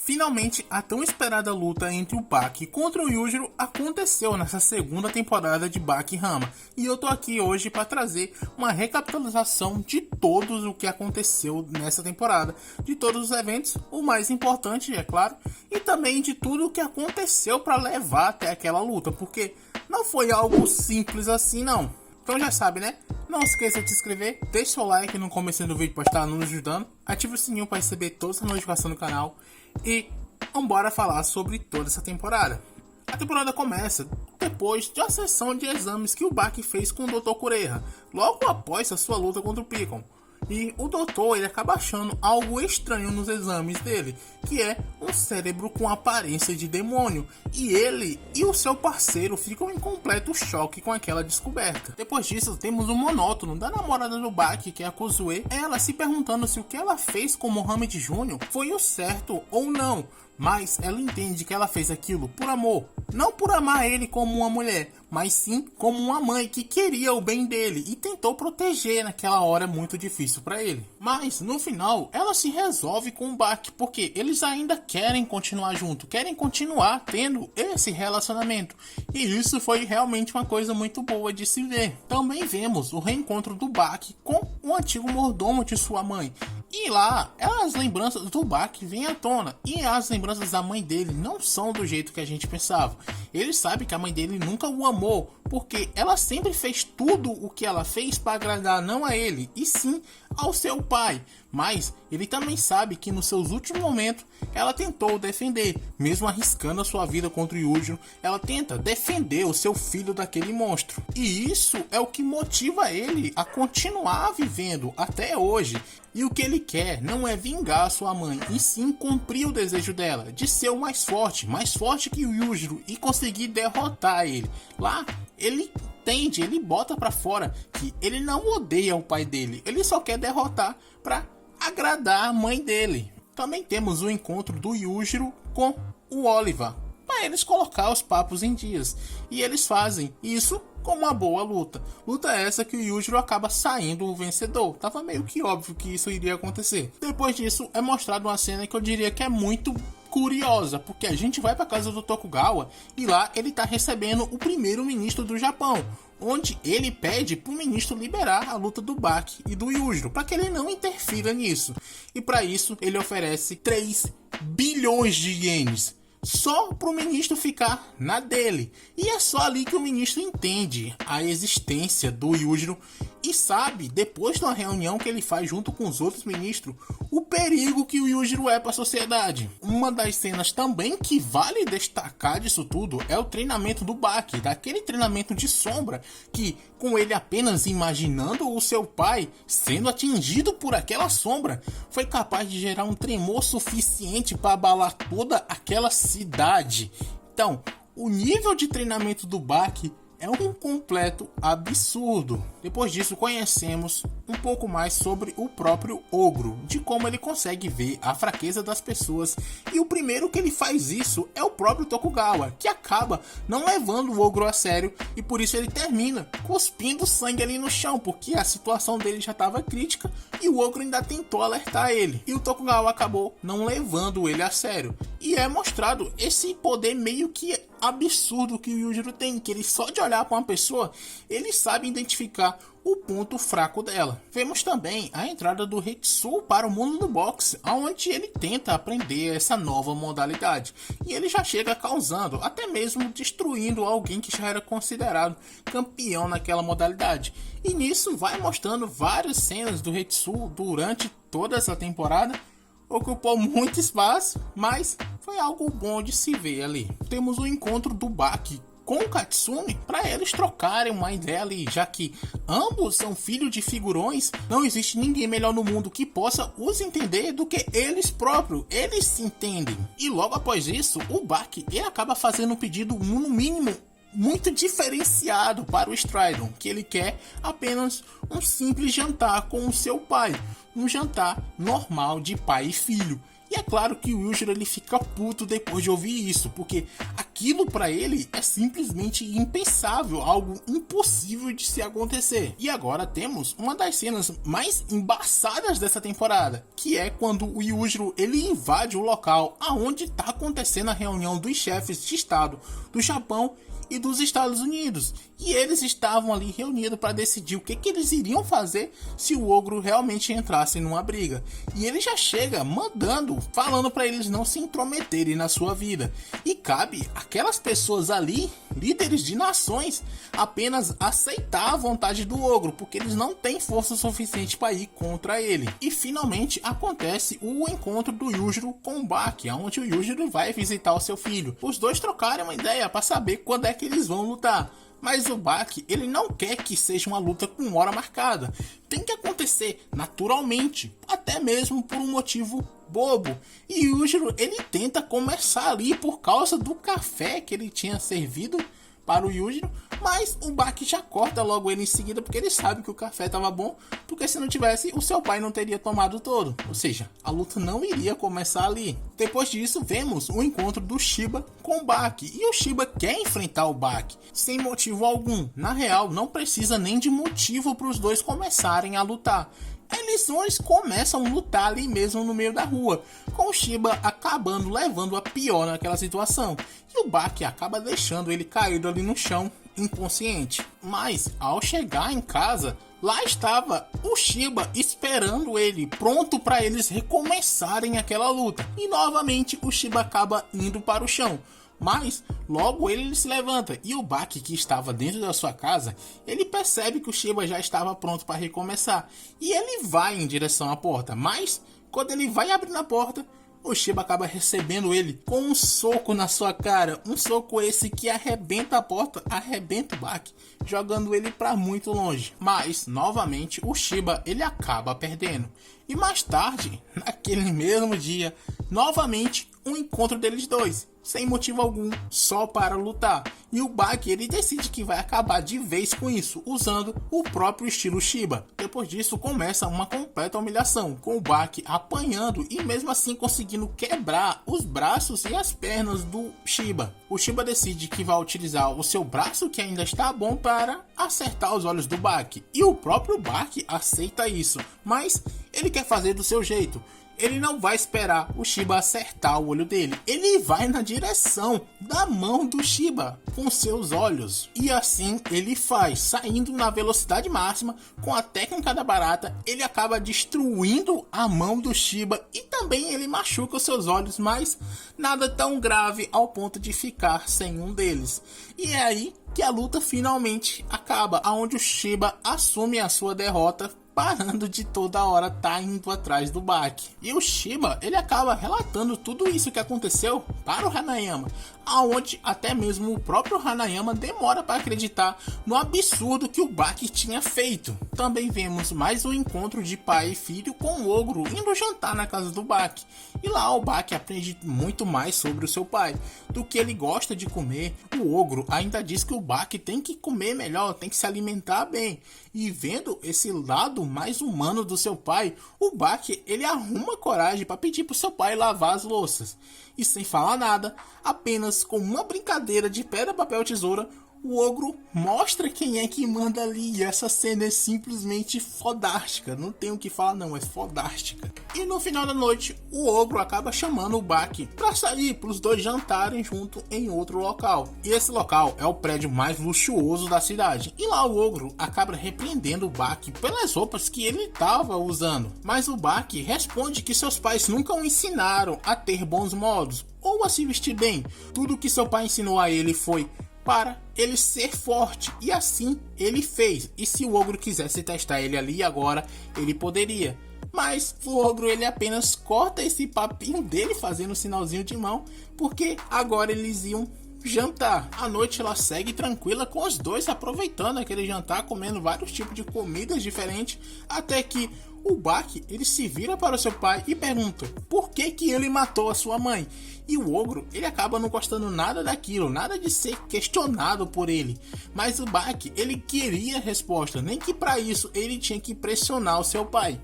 Finalmente, a tão esperada luta entre o Baki contra o Yujiro aconteceu nessa segunda temporada de Baki Hanma. E eu tô aqui hoje para trazer uma recapitulação de todos o que aconteceu nessa temporada, de todos os eventos, o mais importante, é claro, e também de tudo o que aconteceu para levar até aquela luta, porque não foi algo simples assim não. Então já sabe, né? Não esqueça de se inscrever, deixe seu like no começo do vídeo para estar nos ajudando, ative o sininho para receber todas as notificações do canal e vambora falar sobre toda essa temporada. A temporada começa depois de uma sessão de exames que o Baki fez com o Dr. Kureha, logo após a sua luta contra o Piccolo. E o doutor ele acaba achando algo estranho nos exames dele, que é um cérebro com aparência de demônio. E ele e o seu parceiro ficam em completo choque com aquela descoberta. Depois disso, temos um monótono da namorada do Baki, que é a Kozue, ela se perguntando se o que ela fez com Mohamed Jr. foi o certo ou não. Mas ela entende que ela fez aquilo por amor, não por amar ele como uma mulher, mas sim como uma mãe que queria o bem dele e tentou proteger naquela hora muito difícil para ele. Mas no final ela se resolve com o Baki porque eles ainda querem continuar junto, querem continuar tendo esse relacionamento, e isso foi realmente uma coisa muito boa de se ver. Também vemos o reencontro do Baki com o antigo mordomo de sua mãe. E lá, as lembranças do Baki vêm à tona. E as lembranças da mãe dele não são do jeito que a gente pensava. Ele sabe que a mãe dele nunca o amou, porque ela sempre fez tudo o que ela fez para agradar não a ele, e sim ao seu pai. Mas ele também sabe que nos seus últimos momentos ela tentou defender, mesmo arriscando a sua vida contra o Yujiro, ela tenta defender o seu filho daquele monstro. E isso é o que motiva ele a continuar vivendo até hoje. E o que ele quer não é vingar a sua mãe, e sim cumprir o desejo dela, de ser o mais forte que o Yujiro, e conseguir derrotar ele. Lá, ele entende, ele bota pra fora que ele não odeia o pai dele, ele só quer derrotar pra agradar a mãe dele. Também temos o encontro do Yujiro com o Oliver, para eles colocar os papos em dias, e eles fazem isso com uma boa luta. Luta essa que o Yujiro acaba saindo o vencedor. Tava meio que óbvio que isso iria acontecer. Depois disso é mostrado uma cena que eu diria que é muito curiosa, porque a gente vai para casa do Tokugawa e lá ele tá recebendo o primeiro-ministro do Japão, onde ele pede pro ministro liberar a luta do Baki e do Yujiro, para que ele não interfira nisso. E para isso ele oferece 3 bilhões de ienes só para o ministro ficar na dele. E é só ali que o ministro entende a existência do Yujiro e sabe, depois de uma reunião que ele faz junto com os outros ministros, o perigo que o Yujiro é para a sociedade. Uma das cenas também que vale destacar disso tudo é o treinamento do Baki, daquele treinamento de sombra que, com ele apenas imaginando o seu pai sendo atingido por aquela sombra, foi capaz de gerar um tremor suficiente para abalar toda aquela cidade. Então, o nível de treinamento do Baki é um completo absurdo. Depois disso, conhecemos um pouco mais sobre o próprio Ogro, de como ele consegue ver a fraqueza das pessoas, e o primeiro que ele faz isso é o próprio Tokugawa, que acaba não levando o Ogro a sério, e por isso ele termina cuspindo sangue ali no chão, porque a situação dele já estava crítica e o Ogro ainda tentou alertar ele, e o Tokugawa acabou não levando ele a sério. E é mostrado esse poder meio que absurdo que o Yujiro tem, que ele só de olhar para uma pessoa, ele sabe identificar o ponto fraco dela. Vemos também a entrada do Hetsu para o mundo do boxe, onde ele tenta aprender essa nova modalidade, e ele já chega causando, até mesmo destruindo alguém que já era considerado campeão naquela modalidade. E nisso vai mostrando várias cenas do Hetsu durante toda essa temporada. Ocupou muito espaço, mas foi algo bom de se ver ali. Temos o encontro do Baki com o Katsumi para eles trocarem uma ideia ali, já que ambos são filhos de figurões. Não existe ninguém melhor no mundo que possa os entender do que eles próprios. Eles se entendem. E logo após isso, o Baki ele acaba fazendo um pedido no mínimo muito diferenciado para o Stridon, que ele quer apenas um simples jantar com o seu pai, um jantar normal de pai e filho. E é claro que o Yujiro ele fica puto depois de ouvir isso, porque aquilo pra ele é simplesmente impensável, algo impossível de se acontecer. E agora temos uma das cenas mais embaçadas dessa temporada, que é quando o Yujiro ele invade o local aonde está acontecendo a reunião dos chefes de estado do Japão e dos Estados Unidos, e eles estavam ali reunidos para decidir o que eles iriam fazer se o ogro realmente entrasse numa briga. E ele já chega mandando, falando para eles não se intrometerem na sua vida, e cabe aquelas pessoas ali, líderes de nações, apenas aceitar a vontade do ogro, porque eles não têm força suficiente para ir contra ele. E finalmente acontece o encontro do Yujiro com o Baki, onde o Yujiro vai visitar o seu filho. Os dois trocaram uma ideia para saber quando é que eles vão lutar. Mas o Baki, ele não quer que seja uma luta com hora marcada. Tem que acontecer naturalmente, até mesmo por um motivo bobo. E o Yujiro, ele tenta começar ali por causa do café que ele tinha servido para o Yujiro, mas o Baki já corta logo ele em seguida, porque ele sabe que o café estava bom, porque se não tivesse, o seu pai não teria tomado todo. Ou seja, a luta não iria começar ali. Depois disso, vemos o encontro do Shiba com o Baki, e o Shiba quer enfrentar o Baki, sem motivo algum. Na real, não precisa nem de motivo para os dois começarem a lutar. Eles começam a lutar ali mesmo no meio da rua, com o Shiba acabando levando a pior naquela situação, e o Baki acaba deixando ele caído ali no chão, inconsciente. Mas ao chegar em casa, lá estava o Shiba esperando ele, pronto para eles recomeçarem aquela luta, e novamente o Shiba acaba indo para o chão. Mas logo ele se levanta, e o Baki, que estava dentro da sua casa, ele percebe que o Shiba já estava pronto para recomeçar, e ele vai em direção à porta. Mas quando ele vai abrir a porta, o Shiba acaba recebendo ele com um soco na sua cara, um soco esse que arrebenta a porta, arrebenta o Baki, jogando ele para muito longe. Mas novamente o Shiba ele acaba perdendo. E mais tarde, naquele mesmo dia, novamente um encontro deles dois, sem motivo algum, só para lutar. E o Baki ele decide que vai acabar de vez com isso, usando o próprio estilo Shiba. Depois disso começa uma completa humilhação, com o Baki apanhando e mesmo assim conseguindo quebrar os braços e as pernas do Shiba. O Shiba decide que vai utilizar o seu braço que ainda está bom para acertar os olhos do Baki. E o próprio Baki aceita isso, mas ele quer fazer do seu jeito. Ele não vai esperar o Shiba acertar o olho dele. Ele vai na direção da mão do Shiba com seus olhos. E assim ele faz, saindo na velocidade máxima com a técnica da barata. Ele acaba destruindo a mão do Shiba e também ele machuca os seus olhos, mas nada tão grave ao ponto de ficar sem um deles. E é aí que a luta finalmente acaba, onde o Shiba assume a sua derrota, parando de toda hora tá indo atrás do Baki. E o Shiba ele acaba relatando tudo isso que aconteceu para o Hanayama, aonde até mesmo o próprio Hanayama demora para acreditar no absurdo que o Baki tinha feito. Também vemos mais um encontro de pai e filho com o ogro indo jantar na casa do Baki. E lá o Baki aprende muito mais sobre o seu pai, do que ele gosta de comer. O ogro ainda diz que o Baki tem que comer melhor, tem que se alimentar bem. E vendo esse lado mais humano do seu pai, o Baki ele arruma coragem para pedir pro seu pai lavar as louças. E sem falar nada, apenas com uma brincadeira de pedra, papel, tesoura, o ogro mostra quem é que manda ali. E essa cena é simplesmente fodástica. Não tem o que falar não, é fodástica. E no final da noite, o ogro acaba chamando o Baki para sair, para os dois jantarem junto em outro local. E esse local é o prédio mais luxuoso da cidade. E lá o ogro acaba repreendendo o Baki pelas roupas que ele estava usando. Mas o Baki responde que seus pais nunca o ensinaram a ter bons modos ou a se vestir bem. Tudo que seu pai ensinou a ele foi para ele ser forte, e assim ele fez. E se o ogro quisesse testar ele ali agora, ele poderia. Mas o ogro ele apenas corta esse papinho dele fazendo um sinalzinho de mão, porque agora eles iam jantar. A noite ela segue tranquila com os dois aproveitando aquele jantar, comendo vários tipos de comidas diferentes, até que o Baki ele se vira para o seu pai e pergunta por que ele matou a sua mãe. E o ogro ele acaba não gostando nada daquilo, nada de ser questionado por ele. Mas o Baki ele queria resposta, nem que para isso ele tinha que pressionar o seu pai.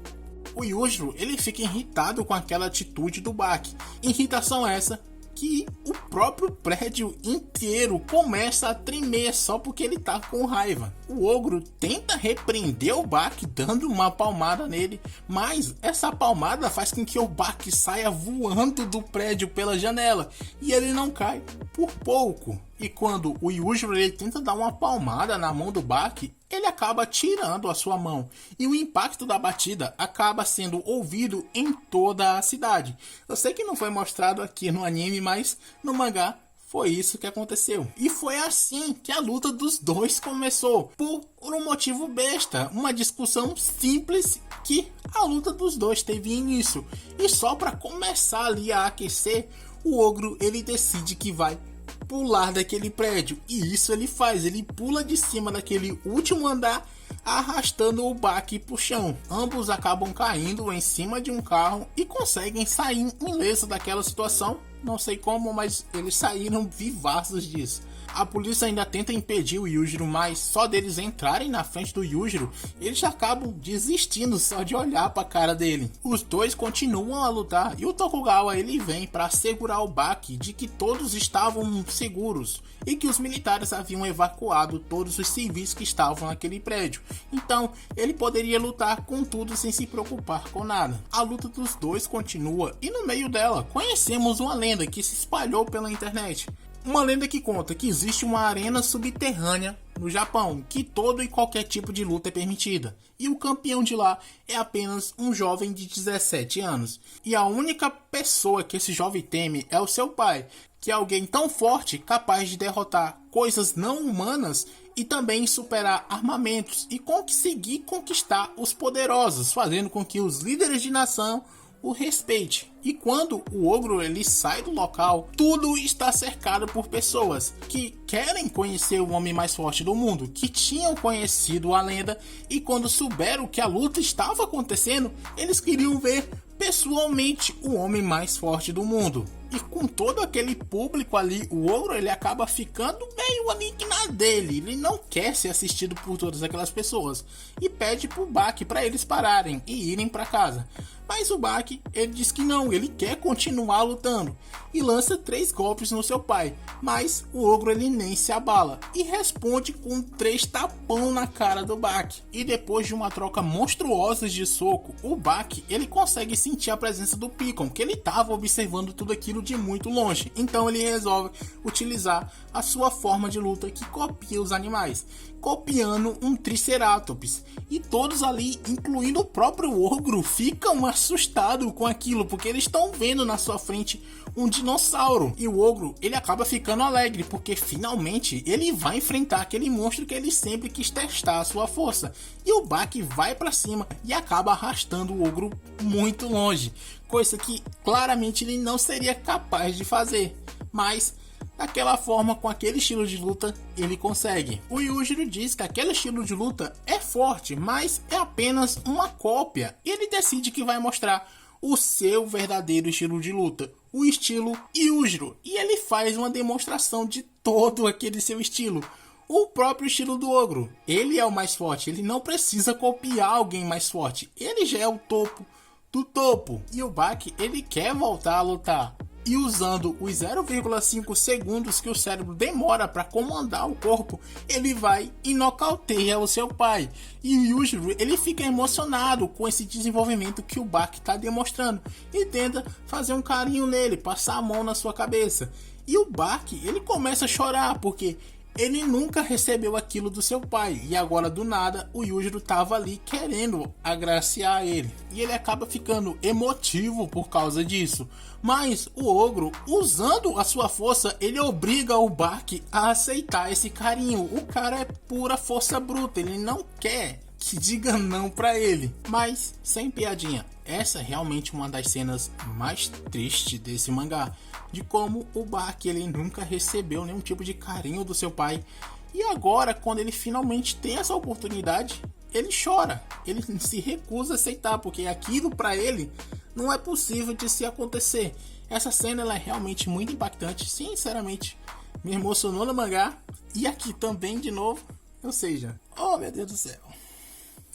O Yujiro, ele fica irritado com aquela atitude do Baki. Irritação essa que o próprio prédio inteiro começa a tremer só porque ele tá com raiva. O ogro tenta repreender o Baki dando uma palmada nele, mas essa palmada faz com que o Baki saia voando do prédio pela janela e ele não cai por pouco. E quando o Yujiro ele tenta dar uma palmada na mão do Baki, ele acaba tirando a sua mão e o impacto da batida acaba sendo ouvido em toda a cidade. Eu sei que não foi mostrado aqui no anime, mas no mangá foi isso que aconteceu. E foi assim que a luta dos dois começou, por um motivo besta, uma discussão simples que a luta dos dois teve início. E só para começar ali a aquecer, o ogro ele decide que vai pular daquele prédio, e isso ele faz, ele pula de cima daquele último andar, arrastando o Baki pro chão. Ambos acabam caindo em cima de um carro e conseguem sair ileso daquela situação. Não sei como, mas eles saíram vivaços disso. A polícia ainda tenta impedir o Yujiro, mas só deles entrarem na frente do Yujiro, eles acabam desistindo só de olhar para a cara dele. Os dois continuam a lutar e o Tokugawa ele vem para assegurar o Baki de que todos estavam seguros e que os militares haviam evacuado todos os civis que estavam naquele prédio. Então ele poderia lutar com tudo sem se preocupar com nada. A luta dos dois continua e no meio dela conhecemos uma lenda que se espalhou pela internet. Uma lenda que conta que existe uma arena subterrânea no Japão, que todo e qualquer tipo de luta é permitida, e o campeão de lá é apenas um jovem de 17 anos. E a única pessoa que esse jovem teme é o seu pai, que é alguém tão forte capaz de derrotar coisas não humanas e também superar armamentos e conseguir conquistar os poderosos, fazendo com que os líderes de nação o respeite. E quando o ogro ele sai do local, tudo está cercado por pessoas que querem conhecer o homem mais forte do mundo, que tinham conhecido a lenda, e quando souberam que a luta estava acontecendo, eles queriam ver pessoalmente o homem mais forte do mundo. E com todo aquele público ali, o ogro ele acaba ficando meio ali que na dele. Ele não quer ser assistido por todas aquelas pessoas e pede pro Baki para eles pararem e irem para casa. Mas o Baki ele diz que não, ele quer continuar lutando e lança 3 golpes no seu pai. Mas o ogro ele nem se abala e responde com 3 tapão na cara do Baki. E depois de uma troca monstruosa de soco, o Baki ele consegue sentir a presença do Piccolo, que ele estava observando tudo aquilo de muito longe. Então ele resolve utilizar a sua forma de luta que copia os animais, copiando um Triceratops. E todos ali, incluindo o próprio ogro, ficam assustados com aquilo, porque eles estão vendo na sua frente um dinossauro. E o ogro ele acaba ficando alegre, porque finalmente ele vai enfrentar aquele monstro que ele sempre quis testar a sua força. E o Baki vai para cima e acaba arrastando o ogro muito longe, coisa que claramente ele não seria capaz de fazer, mas daquela forma, com aquele estilo de luta, ele consegue. O Yujiro diz que aquele estilo de luta é forte, mas é apenas uma cópia, e ele decide que vai mostrar o seu verdadeiro estilo de luta, o estilo Yujiro, e ele faz uma demonstração de todo aquele seu estilo, o próprio estilo do ogro. Ele é o mais forte, ele não precisa copiar alguém mais forte, ele já é o topo do topo. E o Baki ele quer voltar a lutar, e usando os 0,5 segundos que o cérebro demora para comandar o corpo, ele vai e nocauteia o seu pai. E o Yujiro ele fica emocionado com esse desenvolvimento que o Baki está demonstrando e tenta fazer um carinho nele, passar a mão na sua cabeça. E o Baki ele começa a chorar porque ele nunca recebeu aquilo do seu pai, e agora do nada o Yujiro estava ali querendo agraciar ele, e ele acaba ficando emotivo por causa disso. Mas o ogro, usando a sua força, ele obriga o Baki a aceitar esse carinho. O cara é pura força bruta, ele não quer que diga não pra ele. Mas sem piadinha, essa é realmente uma das cenas mais tristes desse mangá, de como o Baki ele nunca recebeu nenhum tipo de carinho do seu pai, e agora quando ele finalmente tem essa oportunidade, ele chora, ele se recusa a aceitar, porque aquilo pra ele não é possível de se acontecer. Essa cena ela é realmente muito impactante, sinceramente me emocionou no mangá, e aqui também de novo, ou seja, oh meu Deus do céu,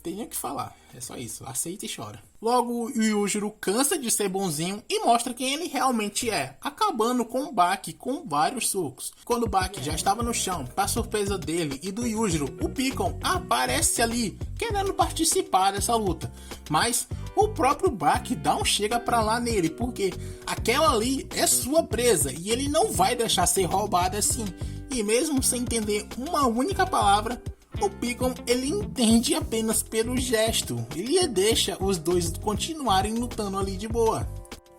tenho que falar, é só isso, aceita e chora. Logo, o Yujiro cansa de ser bonzinho e mostra quem ele realmente é, acabando com o Baki com vários socos. Quando o Baki já estava no chão, para surpresa dele e do Yujiro, o Piccolo aparece ali, querendo participar dessa luta. Mas o próprio Baki dá um chega pra lá nele, porque aquela ali é sua presa e ele não vai deixar ser roubada assim. E mesmo sem entender uma única palavra, o Piccolo ele entende apenas pelo gesto. Ele deixa os dois continuarem lutando ali de boa.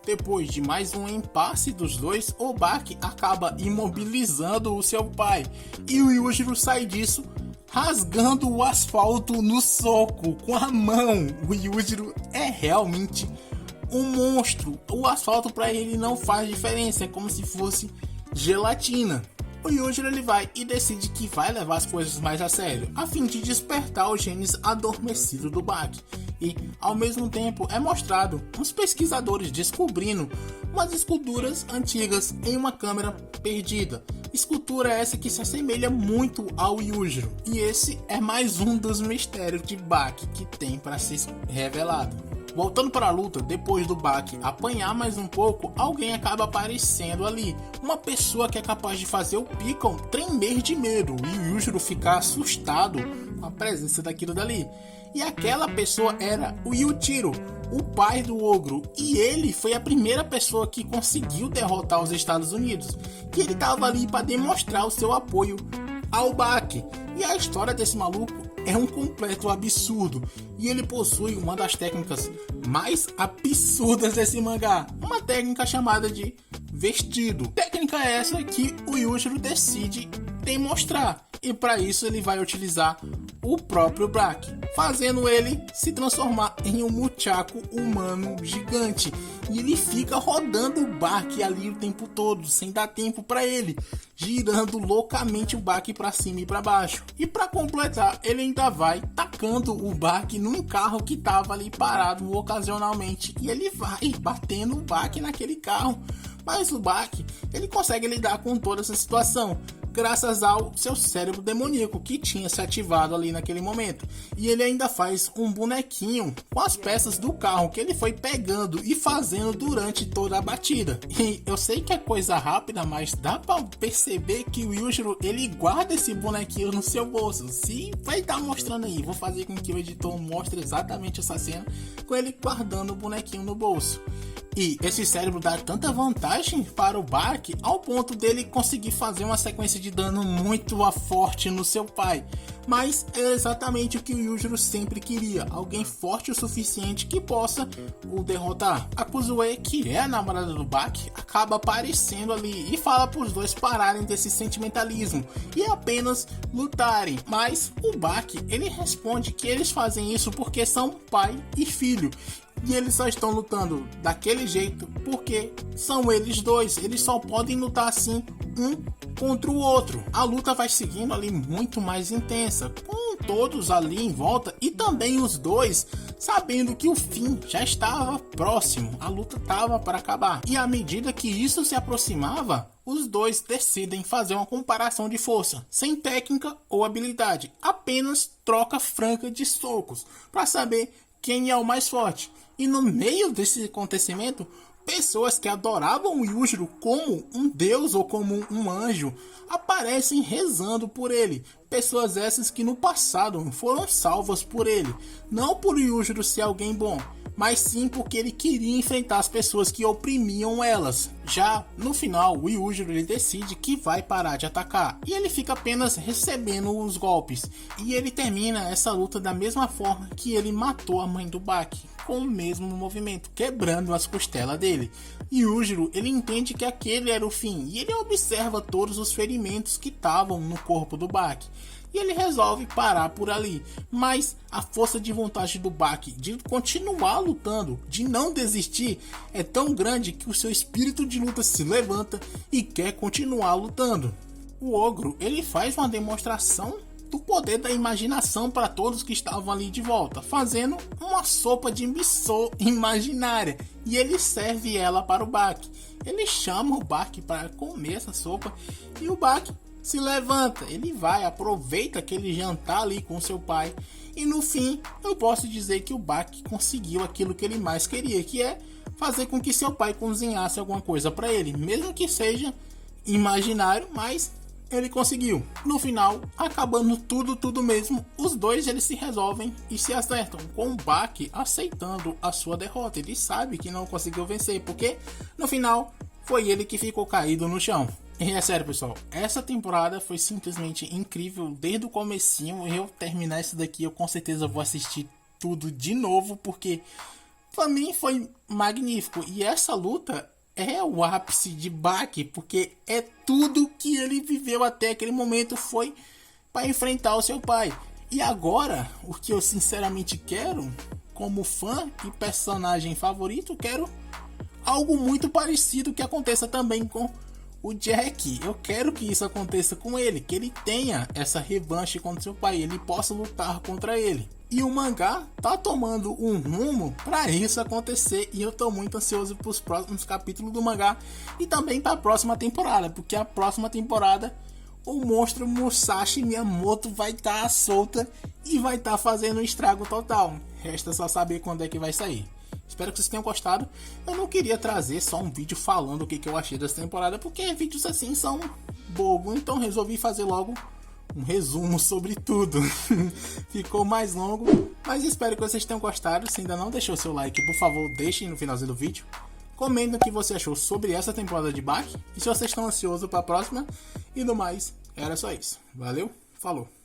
Depois de mais um impasse dos dois, o Baki acaba imobilizando o seu pai. E o Yujiro sai disso rasgando o asfalto no soco com a mão. O Yujiro é realmente um monstro. O asfalto para ele não faz diferença, é como se fosse gelatina. O Yujiro ele vai e decide que vai levar as coisas mais a sério, a fim de despertar os genes adormecidos do Baki. E, ao mesmo tempo, é mostrado uns pesquisadores descobrindo umas esculturas antigas em uma câmera perdida. Escultura essa que se assemelha muito ao Yujiro. E esse é mais um dos mistérios de Baki que tem para ser revelado. Voltando para a luta, depois do Baki apanhar mais um pouco, alguém acaba aparecendo ali. Uma pessoa que é capaz de fazer o Piccolo tremer de medo e o Yujiro ficar assustado com a presença daquilo dali. E aquela pessoa era o Yujiro, o pai do ogro. E ele foi a primeira pessoa que conseguiu derrotar os Estados Unidos. E ele estava ali para demonstrar o seu apoio ao Baki. E a história desse maluco é um completo absurdo, e ele possui uma das técnicas mais absurdas desse mangá, uma técnica chamada de vestido. Técnica essa que o Yujiro decide demonstrar, e para isso ele vai utilizar o próprio Baki, fazendo ele se transformar em um muchaco humano gigante. E ele fica rodando o Baki ali o tempo todo, sem dar tempo para ele, girando loucamente o Baki para cima e para baixo. E para completar, ele ainda vai tacando o Baki num carro que tava ali parado ocasionalmente, e ele vai batendo o Baki naquele carro. Mas o Baki, ele consegue lidar com toda essa situação, graças ao seu cérebro demoníaco que tinha se ativado ali naquele momento. E ele ainda faz um bonequinho com as peças do carro que ele foi pegando e fazendo durante toda a batida. E eu sei que é coisa rápida, mas dá pra perceber que o Yujiro ele guarda esse bonequinho no seu bolso. Se vai estar mostrando aí, vou fazer com que o editor mostre exatamente essa cena com ele guardando o bonequinho no bolso. E esse cérebro dá tanta vantagem para o Baki ao ponto dele conseguir fazer uma sequência de dano muito forte no seu pai. Mas é exatamente o que o Yujiro sempre queria, alguém forte o suficiente que possa o derrotar. A Kuzue, que é a namorada do Baki, acaba aparecendo ali e fala para os dois pararem desse sentimentalismo e apenas lutarem. Mas o Baki, ele responde que eles fazem isso porque são pai e filho. E eles só estão lutando daquele jeito porque são eles dois. Eles só podem lutar assim, um contra o outro. A luta vai seguindo ali muito mais intensa, com todos ali em volta e também os dois sabendo que o fim já estava próximo. A luta estava para acabar. E à medida que isso se aproximava, os dois decidem fazer uma comparação de força, sem técnica ou habilidade, apenas troca franca de socos, para saber quem é o mais forte. E no meio desse acontecimento, pessoas que adoravam o Yujiro como um deus ou como um anjo aparecem rezando por ele. Pessoas essas que no passado foram salvas por ele. Não por o Yujiro ser alguém bom, mas sim porque ele queria enfrentar as pessoas que oprimiam elas. Já no final, o Yujiro ele decide que vai parar de atacar e ele fica apenas recebendo os golpes. E ele termina essa luta da mesma forma que ele matou a mãe do Baki, com o mesmo movimento, quebrando as costelas dele. E Yujiro ele entende que aquele era o fim e ele observa todos os ferimentos que estavam no corpo do Baki. E ele resolve parar por ali, mas a força de vontade do Baki de continuar lutando, de não desistir, é tão grande que o seu espírito de luta se levanta e quer continuar lutando. O ogro ele faz uma demonstração do poder da imaginação para todos que estavam ali de volta, fazendo uma sopa de miso imaginária, e ele serve ela para o Baki. Ele chama o Baki para comer essa sopa e o Baki se levanta, ele vai, aproveita aquele jantar ali com seu pai. E no fim, eu posso dizer que o Baki conseguiu aquilo que ele mais queria, que é fazer com que seu pai cozinhasse alguma coisa para ele, mesmo que seja imaginário, mas ele conseguiu. No final, acabando tudo mesmo, os dois eles se resolvem e se acertam, com o Baki aceitando a sua derrota. Ele sabe que não conseguiu vencer, porque no final foi ele que ficou caído no chão. E é sério, pessoal, essa temporada foi simplesmente incrível desde o comecinho. Eu terminar isso daqui, eu com certeza vou assistir tudo de novo, porque pra mim foi magnífico. E essa luta é o ápice de Baki, porque é tudo que ele viveu até aquele momento foi para enfrentar o seu pai. E agora, o que eu sinceramente quero, como fã e personagem favorito, quero algo muito parecido que aconteça também com o Jack. Eu quero que isso aconteça com ele, que ele tenha essa revanche contra seu pai, ele possa lutar contra ele. E o mangá tá tomando um rumo para isso acontecer, e eu tô muito ansioso para os próximos capítulos do mangá e também para a próxima temporada, porque a próxima temporada o monstro Musashi Miyamoto vai estar solta e vai estar fazendo um estrago total. Resta só saber quando é que vai sair. Espero que vocês tenham gostado. Eu não queria trazer só um vídeo falando o que eu achei dessa temporada, porque vídeos assim são bobo, então resolvi fazer logo um resumo sobre tudo. Ficou mais longo, mas espero que vocês tenham gostado. Se ainda não deixou seu like, por favor, deixem no finalzinho do vídeo. Comentem o que você achou sobre essa temporada de Baki e se vocês estão ansiosos para a próxima. E no mais, era só isso. Valeu, falou!